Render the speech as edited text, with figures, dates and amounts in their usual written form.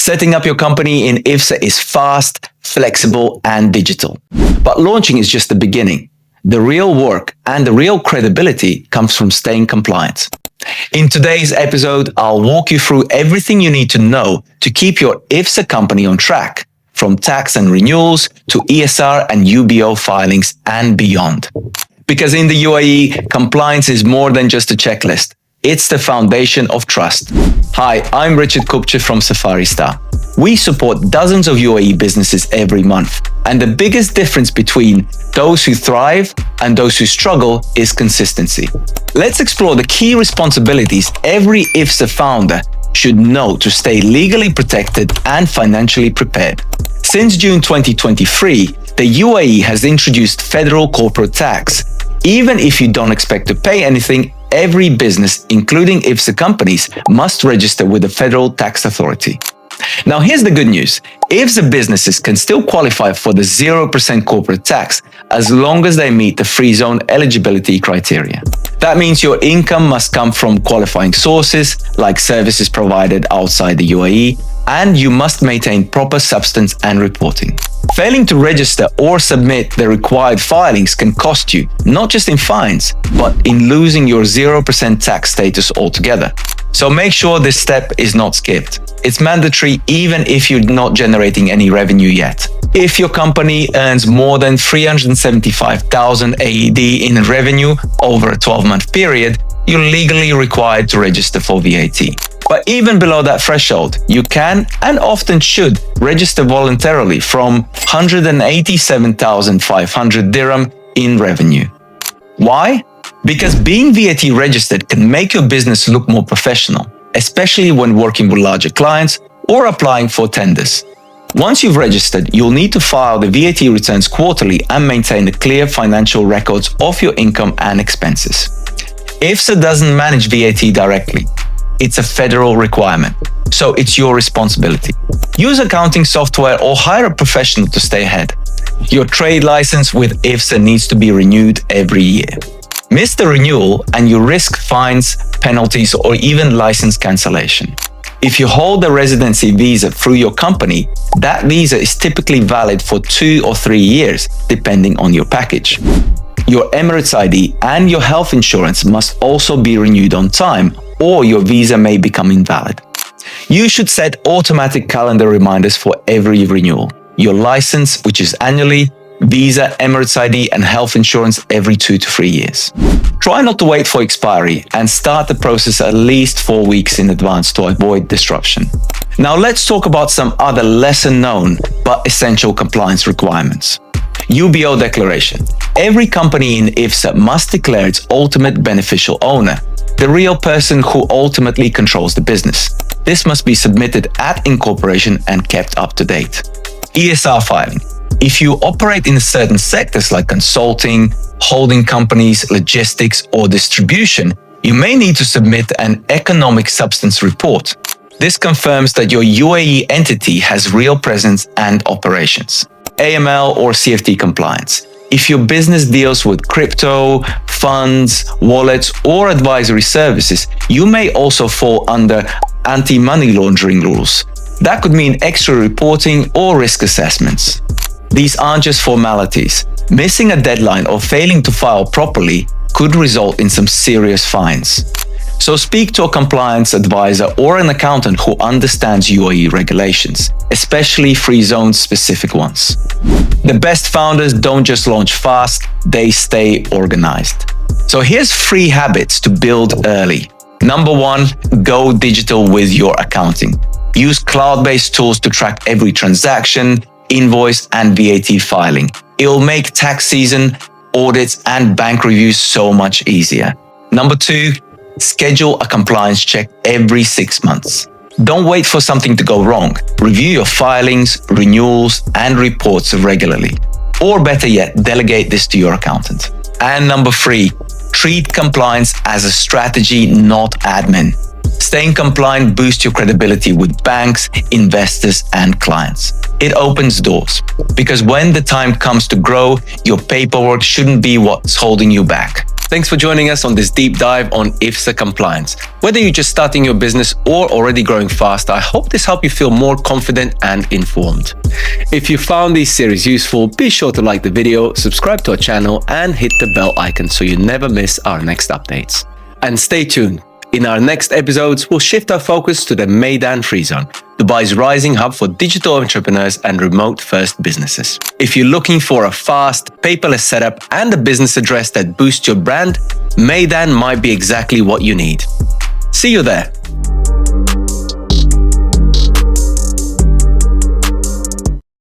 Setting up your company in IFZA is fast, flexible, and digital. But launching is just the beginning. The real work and the real credibility comes from staying compliant. In today's episode, I'll walk you through everything you need to know to keep your IFZA company on track, from tax and renewals to ESR and UBO filings and beyond. Because in the UAE, compliance is more than just a checklist. It's the foundation of trust. Hi, I'm Richard Kupche from Safari Star. We support dozens of UAE businesses every month. And the biggest difference between those who thrive and those who struggle is consistency. Let's explore the key responsibilities every IFZA founder should know to stay legally protected and financially prepared. Since June 2023, the UAE has introduced federal corporate tax. Even if you don't expect to pay anything, every business, including IFZA companies, must register with the Federal Tax Authority. Now, here's the good news. IFZA businesses can still qualify for the 0% corporate tax as long as they meet the free zone eligibility criteria. That means your income must come from qualifying sources, like services provided outside the UAE, and you must maintain proper substance and reporting. Failing to register or submit the required filings can cost you, not just in fines, but in losing your 0% tax status altogether. So make sure this step is not skipped. It's mandatory even if you're not generating any revenue yet. If your company earns more than 375,000 AED in revenue over a 12-month period, you're legally required to register for VAT. But even below that threshold, you can and often should register voluntarily from 187,500 dirham in revenue. Why? Because being VAT registered can make your business look more professional, especially when working with larger clients or applying for tenders. Once you've registered, you'll need to file the VAT returns quarterly and maintain a clear financial records of your income and expenses. IFZA doesn't manage VAT directly. It's a federal requirement, so it's your responsibility. Use accounting software or hire a professional to stay ahead. Your trade license with IFZA needs to be renewed every year. Miss the renewal and you risk fines, penalties, or even license cancellation. If you hold a residency visa through your company, that visa is typically valid for 2 or 3 years, depending on your package. Your Emirates ID and your health insurance must also be renewed on time, or your visa may become invalid. You should set automatic calendar reminders for every renewal. Your license, which is annually, visa, Emirates ID, and health insurance every 2 to 3 years. Try not to wait for expiry and start the process at least 4 weeks in advance to avoid disruption. Now let's talk about some other lesser known but essential compliance requirements. UBO Declaration. Every company in IFZA must declare its ultimate beneficial owner, the real person who ultimately controls the business. This must be submitted at incorporation and kept up to date. ESR filing. If you operate in certain sectors like consulting, holding companies, logistics, or distribution, you may need to submit an economic substance report. This confirms that your UAE entity has real presence and operations. AML or CFT compliance. If your business deals with crypto, funds, wallets, or advisory services, you may also fall under anti-money laundering rules. That could mean extra reporting or risk assessments. These aren't just formalities. Missing a deadline or failing to file properly could result in some serious fines. So speak to a compliance advisor or an accountant who understands UAE regulations, especially free zone specific ones. The best founders don't just launch fast, they stay organized. So here's 3 habits to build early. Number 1, go digital with your accounting. Use cloud-based tools to track every transaction, invoice, and VAT filing. It'll make tax season, audits, and bank reviews so much easier. Number 2, schedule a compliance check every 6 months. Don't wait for something to go wrong. Review your filings, renewals, and reports regularly. Or better yet, delegate this to your accountant. And number 3, treat compliance as a strategy, not admin. Staying compliant boosts your credibility with banks, investors, and clients. It opens doors, because when the time comes to grow, your paperwork shouldn't be what's holding you back. Thanks for joining us on this deep dive on IFZA compliance. Whether you're just starting your business or already growing fast, I hope this helped you feel more confident and informed. If you found this series useful, be sure to like the video, subscribe to our channel, and hit the bell icon so you never miss our next updates. And stay tuned. In our next episodes, we'll shift our focus to the Meydan Free Zone, Dubai's rising hub for digital entrepreneurs and remote-first businesses. If you're looking for a fast, paperless setup and a business address that boosts your brand, Meydan might be exactly what you need. See you there.